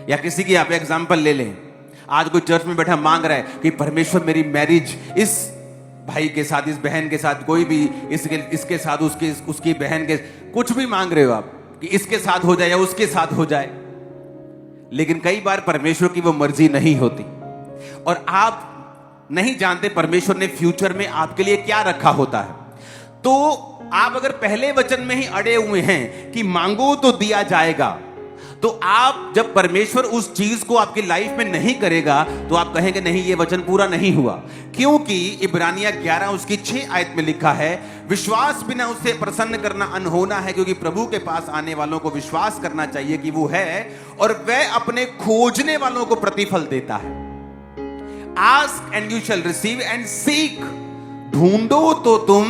या किसी की आप एग्जाम्पल ले लें, आज कोई चर्च में बैठा मांग रहा है कि परमेश्वर मेरी मैरिज इस भाई के साथ, इस बहन के साथ, कोई भी इसके साथ, उसकी बहन के, कुछ भी मांग रहे हो आप कि इसके साथ हो जाए या उसके साथ हो जाए, लेकिन कई बार परमेश्वर की वो मर्जी नहीं होती और आप नहीं जानते परमेश्वर ने फ्यूचर में आपके लिए क्या रखा होता है। तो आप अगर पहले वचन में ही अड़े हुए हैं कि मांगो तो दिया जाएगा, तो आप जब परमेश्वर उस चीज को आपकी लाइफ में नहीं करेगा तो आप कहेंगे नहीं, ये वचन पूरा नहीं हुआ। क्योंकि इब्रानिया 11 उसकी 6 आयत में लिखा है, विश्वास बिना उसे प्रसन्न करना अनहोना है, क्योंकि प्रभु के पास आने वालों को विश्वास करना चाहिए कि वो है और वह अपने खोजने वालों को प्रतिफल देता है। Ask and you shall receive and seek, ढूंढो तो तुम।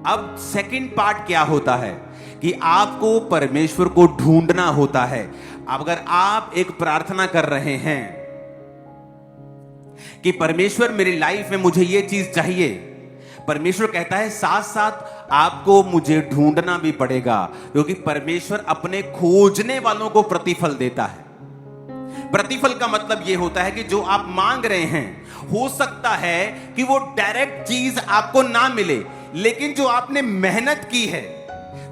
अब सेकंड पार्ट क्या होता है कि आपको परमेश्वर को ढूंढना होता है। अगर आप एक प्रार्थना कर रहे हैं कि परमेश्वर मेरी लाइफ में मुझे यह चीज चाहिए, परमेश्वर कहता है साथ साथ आपको मुझे ढूंढना भी पड़ेगा, क्योंकि परमेश्वर अपने खोजने वालों को प्रतिफल देता है। प्रतिफल का मतलब यह होता है कि जो आप मांग रहे हैं, हो सकता है कि वो डायरेक्ट चीज आपको ना मिले, लेकिन जो आपने मेहनत की है,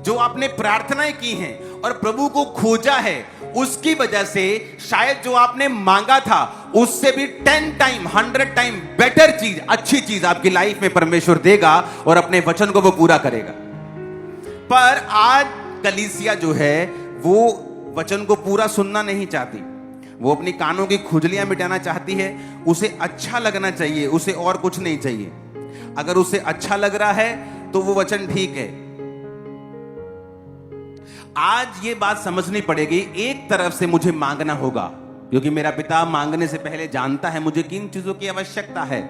जो आपने प्रार्थनाएं की हैं और प्रभु को खोजा है, उसकी वजह से शायद जो आपने मांगा था उससे भी 10 टाइम 100 टाइम बेटर चीज, अच्छी चीज आपकी लाइफ में परमेश्वर देगा और अपने वचन को वो पूरा करेगा। पर आज कलीसिया जो है वो वचन को पूरा सुनना नहीं चाहती, वो अपनी कानों की खुजलियां मिटाना चाहती है। उसे अच्छा लगना चाहिए, उसे और कुछ नहीं चाहिए। अगर उसे अच्छा लग रहा है तो वो वचन ठीक है। आज ये बात समझनी पड़ेगी, एक तरफ से मुझे मांगना होगा क्योंकि मेरा पिता मांगने से पहले जानता है मुझे किन चीजों की आवश्यकता है,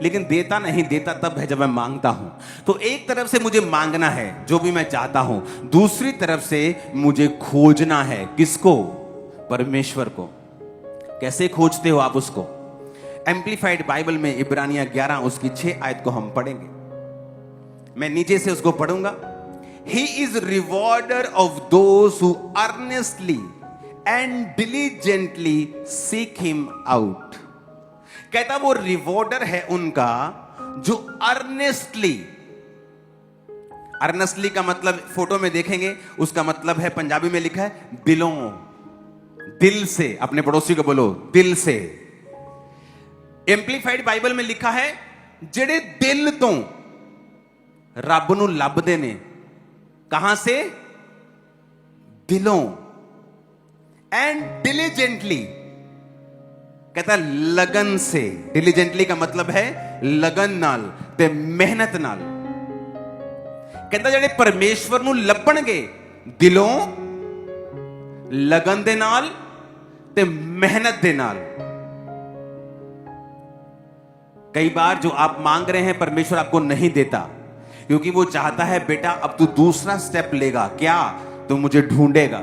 लेकिन देता नहीं, देता तब है जब मैं मांगता हूं। तो एक तरफ से मुझे मांगना है जो भी मैं चाहता हूं, दूसरी तरफ से मुझे खोजना है। किसको? परमेश्वर को। कैसे खोजते हो आप उसको? एम्प्लीफाइड बाइबल में इब्रानिया 11 उसकी 6 आयत को हम पढ़ेंगे। मैं नीचे से उसको पढ़ूंगा। He is rewarder of those who earnestly and diligently seek him out. कहता वो रिवॉर्डर है उनका जो अर्नेस्टली, अर्नेस्टली का मतलब फोटो में देखेंगे उसका मतलब है, पंजाबी में लिखा है दिलों, दिल से। अपने पड़ोसी को बोलो दिल से। एम्प्लीफाइड बाइबल में लिखा है जेड़े दिल तो रब नूं लभदे ने। कहां से? दिलों। एंड डिलीजेंटली, कहता लगन से। डिलीजेंटली का मतलब है लगन नाल ते मेहनत नाल। कहता जेड़े परमेश्वर नूं लभणगे दिलों, लगन दे नाल ते मेहनत दे नाल। कई बार जो आप मांग रहे हैं परमेश्वर आपको नहीं देता, क्योंकि वो चाहता है बेटा अब तू दूसरा स्टेप लेगा। क्या? तो मुझे ढूंढेगा।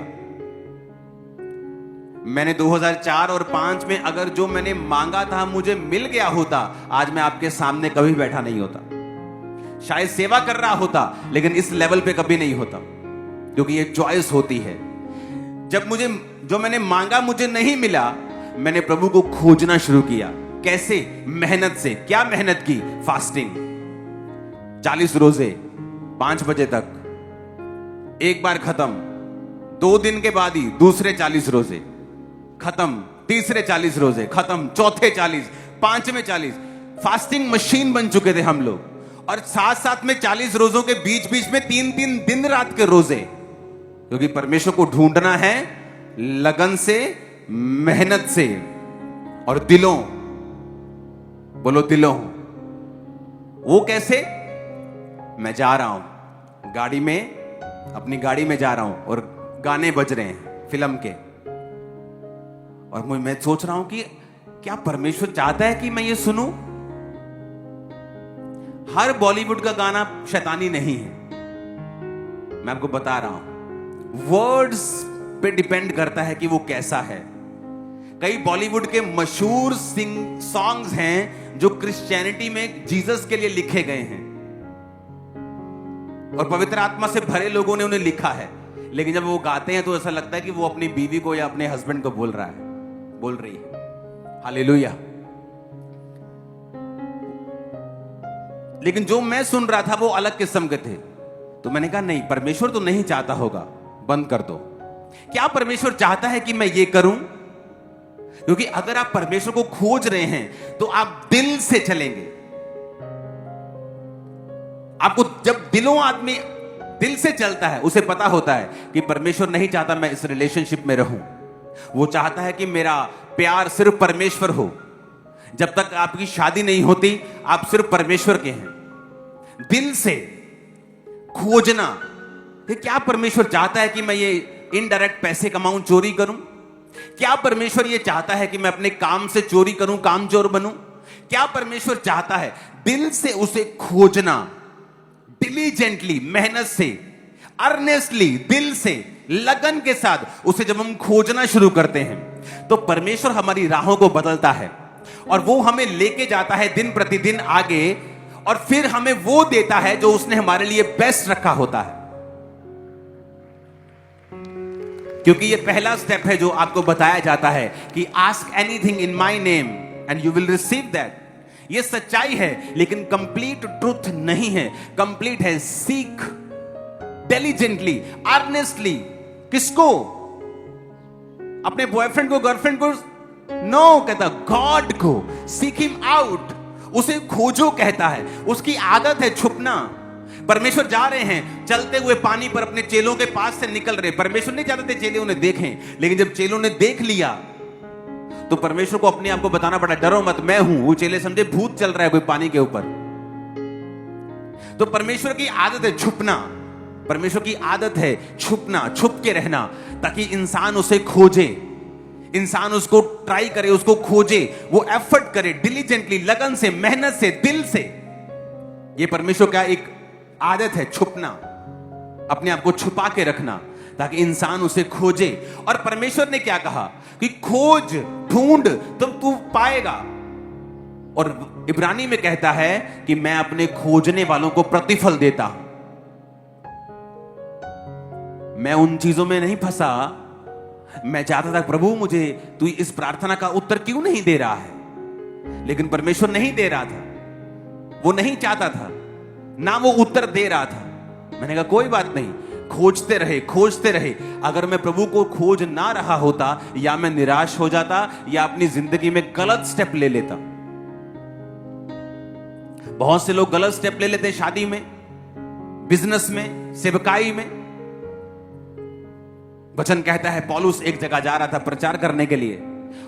मैंने 2004 और 5 में अगर जो मैंने मांगा था मुझे मिल गया होता, आज मैं आपके सामने कभी बैठा नहीं होता। शायद सेवा कर रहा होता, लेकिन इस लेवल पे कभी नहीं होता, क्योंकि ये चॉइस होती है। जब मुझे जो मैंने मांगा मुझे नहीं मिला, मैंने प्रभु को खोजना शुरू किया। कैसे? मेहनत से। क्या मेहनत की? फास्टिंग, 40 रोजे 5 बजे तक, एक बार खत्म, 2 दिन के बाद ही दूसरे 40 रोजे खत्म, तीसरे 40 रोजे खत्म, चौथे 40, पांचवें 40। फास्टिंग मशीन बन चुके थे हम लोग। और साथ साथ में 40 रोजों के बीच बीच में 3-3 दिन रात के रोजे, क्योंकि परमेश्वर को ढूंढना है लगन से, मेहनत से और दिलों। बोलो दिलों। वो कैसे? मैं जा रहा हूं गाड़ी में, अपनी गाड़ी में जा रहा हूं और गाने बज रहे हैं फिल्म के, और मैं सोच रहा हूं कि क्या परमेश्वर चाहता है कि मैं ये सुनूं? हर बॉलीवुड का गाना शैतानी नहीं है, मैं आपको बता रहा हूं। वर्ड्स पे डिपेंड करता है कि वो कैसा है। कई बॉलीवुड के मशहूर सॉन्ग्स हैं जो क्रिश्चियनिटी में जीसस के लिए लिखे गए हैं और पवित्र आत्मा से भरे लोगों ने उन्हें लिखा है, लेकिन जब वो गाते हैं तो ऐसा लगता है कि वो अपनी बीवी को या अपने हस्बैंड को बोल रहा है, बोल रही है। हालेलुया। लेकिन जो मैं सुन रहा था वो अलग किस्म के थे। तो मैंने कहा नहीं, परमेश्वर तो नहीं चाहता होगा, बंद कर दो। क्या परमेश्वर चाहता है कि मैं ये करूं? क्योंकि अगर आप परमेश्वर को खोज रहे हैं तो आप दिल से चलेंगे। आपको जब आदमी दिल से चलता है, उसे पता होता है कि परमेश्वर नहीं चाहता मैं इस रिलेशनशिप में रहूं। वो चाहता है कि मेरा प्यार सिर्फ परमेश्वर हो। जब तक आपकी शादी नहीं होती, आप सिर्फ परमेश्वर के हैं। दिल से खोजना कि क्या परमेश्वर चाहता है कि मैं ये इनडायरेक्ट पैसे कमाऊं, चोरी करूं? क्या परमेश्वर ये चाहता है कि मैं अपने काम से चोरी करूं, कामचोर बनूं? क्या परमेश्वर चाहता है? दिल से उसे खोजना, डिलीजेंटली, मेहनत से, अर्नेस्टली, दिल से, लगन के साथ उसे जब हम खोजना शुरू करते हैं तो परमेश्वर हमारी राहों को बदलता है और वो हमें लेके जाता है दिन प्रतिदिन आगे, और फिर हमें वो देता है जो उसने हमारे लिए बेस्ट रखा होता है। क्योंकि ये पहला स्टेप है जो आपको बताया जाता है कि ask anything in my name and you will receive that. ये सच्चाई है, लेकिन कंप्लीट ट्रुथ नहीं है। कंप्लीट है सीख डिलीजेंटली, अर्नेस्टली। किसको? अपने बॉयफ्रेंड को, गर्लफ्रेंड को? नो, कहता गॉड को। सीक हिम आउट, उसे खोजो कहता है। उसकी आदत है छुपना। परमेश्वर जा रहे हैं चलते हुए पानी पर, अपने चेलों के पास से निकल रहे। परमेश्वर नहीं चाहते थे चेले उन्हें देखें, लेकिन जब चेलों ने देख लिया तो परमेश्वर को अपने आप को बताना पड़ा, डरो मत, मैं हूं। वो चेले समझे भूत चल रहा है कोई पानी के ऊपर। तो परमेश्वर की आदत है छुपना। परमेश्वर की आदत है छुपना, छुप के रहना, ताकि इंसान उसे खोजे, इंसान उसको ट्राई करे, उसको खोजे, वो एफर्ट करे डिलीजेंटली, लगन से, मेहनत से, दिल से। ये परमेश्वर का एक आदत है, छुपना, अपने आप को छुपा के रखना, ताकि इंसान उसे खोजे। और परमेश्वर ने क्या कहा कि खोज, ढूंढ, तब तू पाएगा। और इब्रानी में कहता है कि मैं अपने खोजने वालों को प्रतिफल देता हूं। मैं उन चीजों में नहीं फंसा। मैं चाहता था प्रभु मुझे तू इस प्रार्थना का उत्तर क्यों नहीं दे रहा है, लेकिन परमेश्वर नहीं दे रहा था। वो नहीं चाहता था, ना वो उत्तर दे रहा था। मैंने कहा कोई बात नहीं, खोजते रहे, खोजते रहे। अगर मैं प्रभु को खोज ना रहा होता, या मैं निराश हो जाता, या अपनी जिंदगी में गलत स्टेप ले लेता। बहुत से लोग गलत स्टेप ले लेते हैं, शादी में, बिजनेस में, सेवकाई में। वचन कहता है पौलुस एक जगह जा रहा था प्रचार करने के लिए,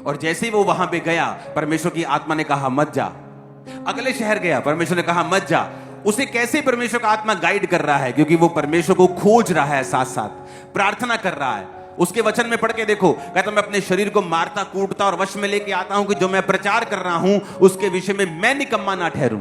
और जैसे ही वो वहां पे गया, परमेश्वर की आत्मा ने कहा मत जा। अगले शहर गया, परमेश्वर ने कहा मत जा। उसे कैसे परमेश्वर का आत्मा गाइड कर रहा है? क्योंकि वो परमेश्वर को खोज रहा है, साथ साथ प्रार्थना कर रहा है। उसके वचन में पढ़ के देखो, कहता मैं अपने शरीर को मारता, कूटता और वश में लेके आता हूं कि जो मैं प्रचार कर रहा हूं उसके विषय में मैं निकम्मा ना ठहरूं।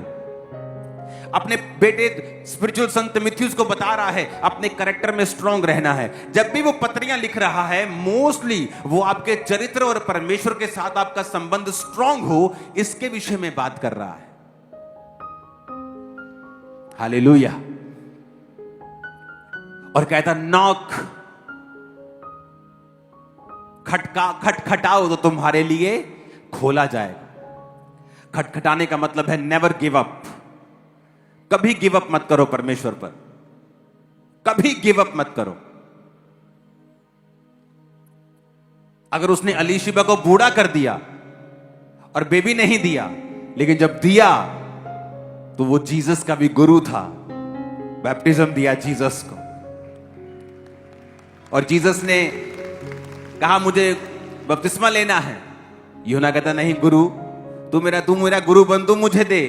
अपने बेटे स्पिरिचुअल संत मिथ्यूस को बता रहा है अपने कैरेक्टर में स्ट्रांग रहना है। जब भी वो पत्रियां लिख रहा है, मोस्टली वो आपके चरित्र और परमेश्वर के साथ आपका संबंध स्ट्रांग हो, इसके विषय में बात कर रहा है। हालेलुया। और कहता नॉक, खटखटाओ तो तुम्हारे लिए खोला जाएगा। खटखटाने का मतलब है नेवर गिव अप। कभी गिव अप मत करो परमेश्वर पर, कभी गिव अप मत करो। अगर उसने अलीशिबा को बूढ़ा कर दिया और बेबी नहीं दिया, लेकिन जब दिया तो वो जीसस का भी गुरु था, बैप्टिज्म दिया जीसस को। और जीसस ने कहा मुझे बपतिस्मा लेना है। यूहन्ना कहता नहीं गुरु, तू मेरा गुरु बन, तू मुझे दे।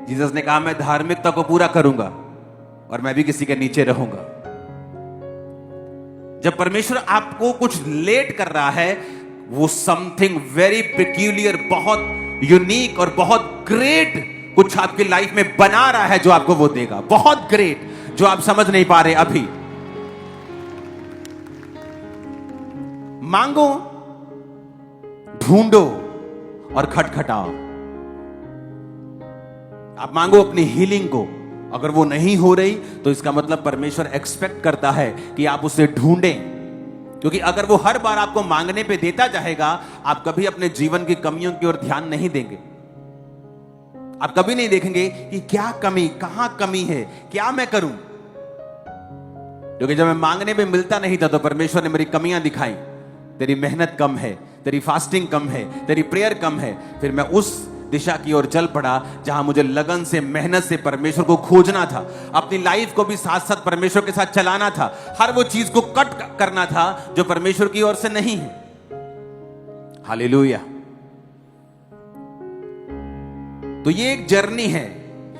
जीसस ने कहा मैं धार्मिकता को पूरा करूंगा और मैं भी किसी के नीचे रहूंगा। जब परमेश्वर आपको कुछ लेट कर रहा है, वो समथिंग वेरी पेक्यूलियर, बहुत यूनिक और बहुत ग्रेट कुछ आपकी लाइफ में बना रहा है, जो आपको वो देगा। बहुत ग्रेट, जो आप समझ नहीं पा रहे अभी। मांगो, ढूंढो और खटखटाओ। आप मांगो अपनी हीलिंग को, अगर वो नहीं हो रही तो इसका मतलब परमेश्वर एक्सपेक्ट करता है कि आप उसे ढूंढें, क्योंकि अगर वो हर बार आपको मांगने पे देता जाएगा, आप कभी अपने जीवन की कमियों की ओर ध्यान नहीं देंगे। आप कभी नहीं देखेंगे कि क्या कमी, कहां कमी है, क्या मैं करूं। क्योंकि जब मैं मांगने पे मिलता नहीं था तो परमेश्वर ने मेरी कमियां दिखाई। तेरी मेहनत कम है, तेरी फास्टिंग कम है, तेरी प्रेयर कम है। फिर मैं उस दिशा की ओर चल पड़ा जहां मुझे लगन से, मेहनत से परमेश्वर को खोजना था, अपनी लाइफ को भी साथ साथ परमेश्वर के साथ चलाना था, हर वो चीज को कट करना था जो परमेश्वर की ओर से नहीं है। हालेलुया। तो ये एक जर्नी है,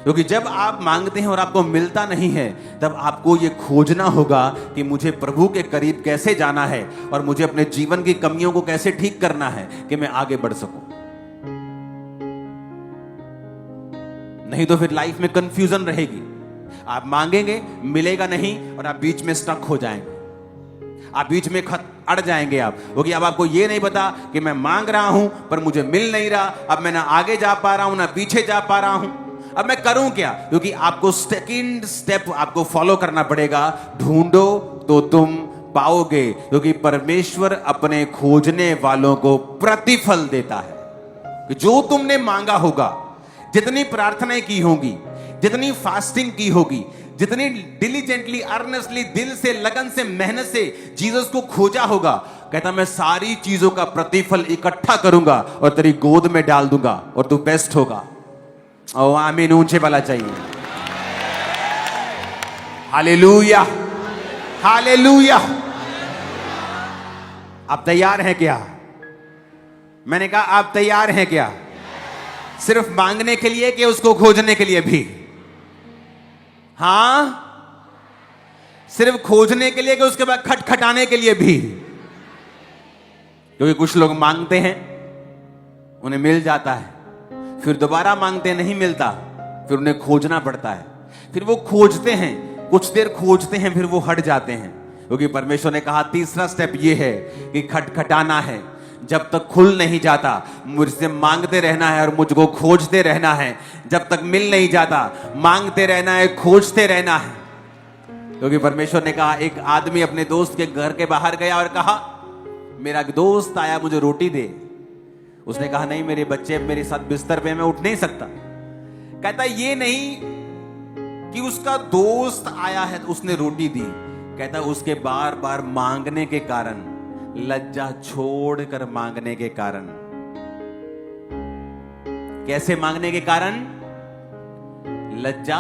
क्योंकि जब आप मांगते हैं और आपको मिलता नहीं है, तब आपको ये खोजना होगा कि मुझे प्रभु के करीब कैसे जाना है और मुझे अपने जीवन की कमियों को कैसे ठीक करना है कि मैं आगे बढ़ सकूं। नहीं तो फिर लाइफ में कंफ्यूजन रहेगी। आप मांगेंगे, मिलेगा नहीं, और आप बीच में स्टक हो जाएंगे, आप बीच में अड़ जाएंगे आप, क्योंकि अब आपको ये नहीं पता कि मैं मांग रहा हूं पर मुझे मिल नहीं रहा। अब मैं ना आगे जा पा रहा हूं ना पीछे जा पा रहा हूं, अब मैं करूं क्या? क्योंकि आपको सेकंड स्टेप आपको फॉलो करना पड़ेगा, ढूंढो तो तुम पाओगे, क्योंकि परमेश्वर अपने खोजने वालों को प्रतिफल देता है। कि जो तुमने मांगा होगा, जितनी प्रार्थनाएं की होंगी, जितनी फास्टिंग की होगी, जितनी डिलीजेंटली, अर्नेस्टली, दिल से, लगन से, मेहनत से जीसस को खोजा होगा, कहता मैं सारी चीजों का प्रतिफल इकट्ठा करूंगा और तेरी गोद में डाल दूंगा और तू बेस्ट होगा। ओ आमीन, ऊंचे वाला चाहिए। Hallelujah, hallelujah. आप तैयार हैं क्या? मैंने कहा आप तैयार हैं क्या? सिर्फ मांगने के लिए कि उसको खोजने के लिए भी? हां, सिर्फ खोजने के लिए कि उसके बाद खटखटाने के लिए भी? क्योंकि कुछ लोग मांगते हैं, उन्हें मिल जाता है, फिर दोबारा मांगते नहीं मिलता, फिर उन्हें खोजना पड़ता है। फिर वो खोजते हैं, कुछ देर खोजते हैं, फिर वो हट जाते हैं। क्योंकि परमेश्वर ने कहा तीसरा स्टेप ये है कि खटखटाना है। जब तक खुल नहीं जाता, मुझसे मांगते रहना है और मुझको खोजते रहना है। जब तक मिल नहीं जाता, मांगते रहना है, खोजते रहना है। क्योंकि परमेश्वर ने कहा, एक आदमी अपने दोस्त के घर के बाहर गया और कहा मेरा दोस्त आया, मुझे रोटी दे। उसने कहा नहीं, मेरे बच्चे मेरे साथ बिस्तर पे, मैं उठ नहीं सकता। कहता ये नहीं कि उसका दोस्त आया है तो उसने रोटी दी, कहता उसके बार बार मांगने के कारण, लज्जा छोड़कर मांगने के कारण। कैसे मांगने के कारण? लज्जा,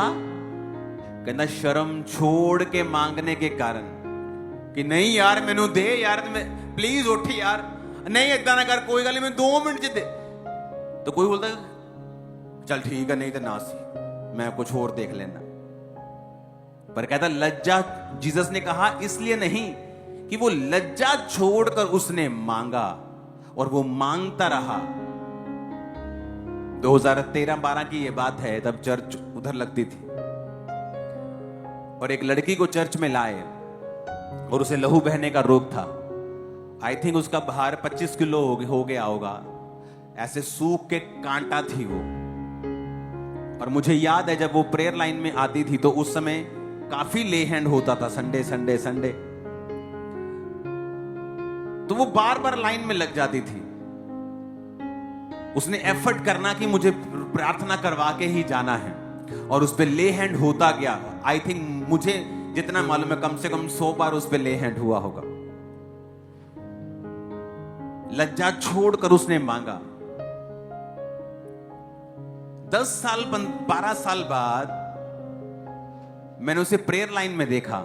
कहना शर्म छोड़ के मांगने के कारण। कि नहीं यार मैनू दे यार, प्लीज उठ यार, नहीं इतना ना कर, कोई गल नहीं, मैं 2 मिनट च दे। तो कोई बोलता चल ठीक है, नहीं तो ना सी, मैं कुछ और देख लेना। पर कहता लज्जा, जीसस ने कहा इसलिए नहीं कि वो लज्जा छोड़कर उसने मांगा और वो मांगता रहा। 2013-12 की ये बात है, तब चर्च उधर लगती थी और एक लड़की को चर्च में लाए और उसे लहू बहने का रोग था। आई थिंक उसका भार 25 किलो हो गया होगा। ऐसे सूख के कांटा थी वो। और मुझे याद है जब वो प्रेयर लाइन में आती थी तो उस समय काफी ले हैंड होता था, संडे संडे संडे। तो वो बार बार लाइन में लग जाती थी। उसने एफर्ट करना कि मुझे प्रार्थना करवा के ही जाना है, और उस पे ले हैंड होता गया। आई थिंक मुझे जितना मालूम है कम से कम 100 बार उस पे ले हैंड हुआ होगा। लज्जा छोड़कर उसने मांगा। 10 साल 12 साल बाद मैंने उसे प्रेयर लाइन में देखा।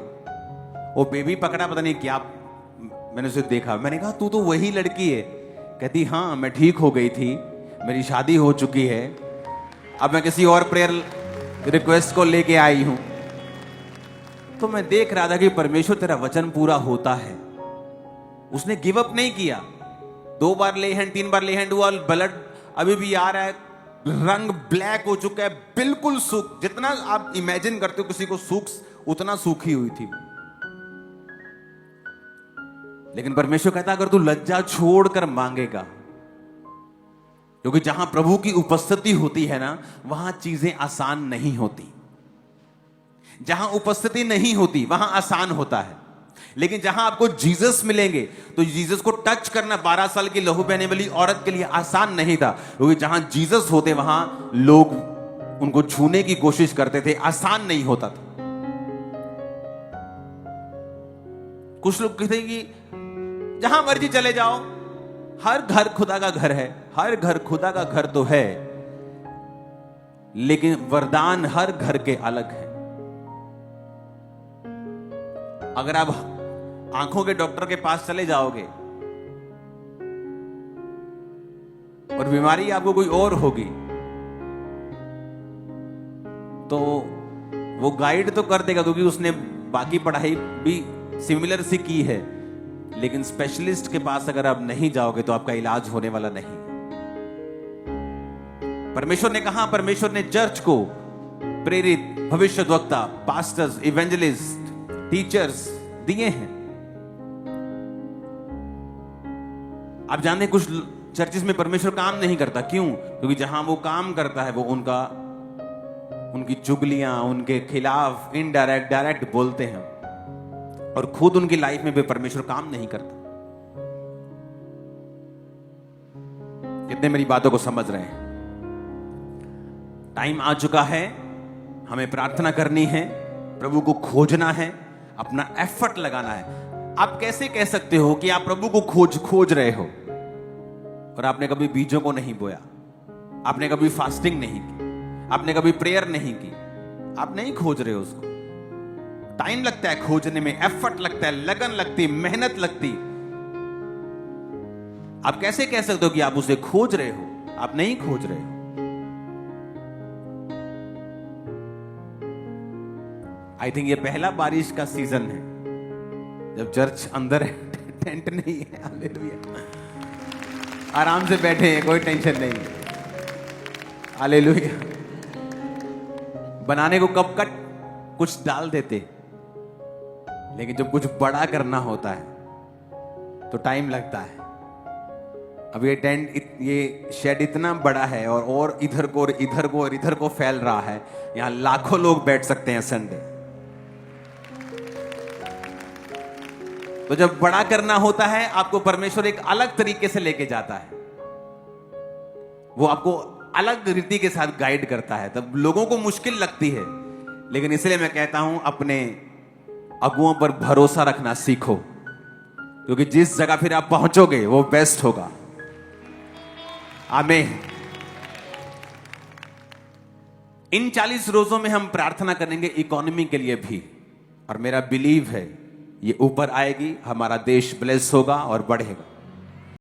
वो बेबी पकड़ा, पता नहीं क्या, मैंने उसे देखा। मैंने कहा तू तो वही लड़की है। कहती हाँ, मैं ठीक हो गई थी, मेरी शादी हो चुकी है, अब मैं किसी और प्रेयर रिक्वेस्ट को लेके आई हूं। तो मैं देख रहा था कि परमेश्वर तेरा वचन पूरा होता है। उसने गिव अप नहीं किया। 2 बार ले हैंड, 3 बार ले हैंड हुआ, ब्लड अभी भी आ रहा है, रंग ब्लैक हो चुका है, बिल्कुल सूख, जितना आप इमेजिन करते हो किसी को सूख, उतना सूखी हुई थी। लेकिन परमेश्वर कहता अगर तू लज्जा छोड़कर मांगेगा, क्योंकि जहां प्रभु की उपस्थिति होती है ना, वहां चीजें आसान नहीं होती। जहां उपस्थिति नहीं होती वहां आसान होता है, लेकिन जहां आपको जीसस मिलेंगे तो जीसस को टच करना 12 साल की लहू बहने वाली औरत के लिए आसान नहीं था, क्योंकि जहां जीसस होते वहां लोग उनको छूने की कोशिश करते थे, आसान नहीं होता था। कुछ लोग कहते हैं कि जहां मर्जी चले जाओ, हर घर खुदा का घर है, हर घर खुदा का घर तो है, लेकिन वरदान हर घर के अलग है। अगर आप आंखों के डॉक्टर के पास चले जाओगे और बीमारी आपको कोई और होगी तो वो गाइड तो कर देगा, क्योंकि उसने बाकी पढ़ाई भी सिमिलर सी की है, लेकिन स्पेशलिस्ट के पास अगर आप नहीं जाओगे तो आपका इलाज होने वाला नहीं। परमेश्वर ने कहा, परमेश्वर ने चर्च को प्रेरित भविष्यद्वक्ता, पास्टर्स, इवेंजलिस्ट, टीचर्स दिए हैं। आप जानते हैं कुछ चर्चिस में परमेश्वर काम नहीं करता, क्यों? क्योंकि जहां वो काम करता है वो उनकी चुगलियां, उनके खिलाफ इनडायरेक्ट डायरेक्ट बोलते हैं, और खुद उनकी लाइफ में भी परमेश्वर काम नहीं करता। कितने मेरी बातों को समझ रहे हैं? टाइम आ चुका है, हमें प्रार्थना करनी है, प्रभु को खोजना है, अपना एफर्ट लगाना है। आप कैसे कह सकते हो कि आप प्रभु को खोज रहे हो और आपने कभी बीजों को नहीं बोया, आपने कभी फास्टिंग नहीं की, आपने कभी प्रेयर नहीं की, आप नहीं खोज रहे हो उसको। टाइम लगता है खोजने में, एफर्ट लगता है, लगन लगती, मेहनत लगती। आप कैसे कह सकते हो कि आप उसे खोज रहे हो? आप नहीं खोज रहे हो। आई थिंक ये पहला बारिश का सीजन है जब चर्च अंदर है, टेंट नहीं है। हालेलुया, आराम से बैठे हैं, कोई टेंशन नहीं है। हालेलुया। बनाने को कब कट कुछ डाल देते, लेकिन जब कुछ बड़ा करना होता है तो टाइम लगता है। अब ये टेंट, ये शेड इतना बड़ा है और इधर को और इधर को और इधर को फैल रहा है, यहां लाखों लोग बैठ सकते हैं संडे। तो जब बड़ा करना होता है, आपको परमेश्वर एक अलग तरीके से लेके जाता है, वो आपको अलग रीति के साथ गाइड करता है। तब लोगों को मुश्किल लगती है, लेकिन इसलिए मैं कहता हूं अपने अगुओं पर भरोसा रखना सीखो, क्योंकि जिस जगह फिर आप पहुंचोगे वो बेस्ट होगा। आमीन। इन 40 रोजों में हम प्रार्थना करेंगे इकोनॉमी के लिए भी, और मेरा बिलीव है ये ऊपर आएगी, हमारा देश ब्लेस होगा और बढ़ेगा।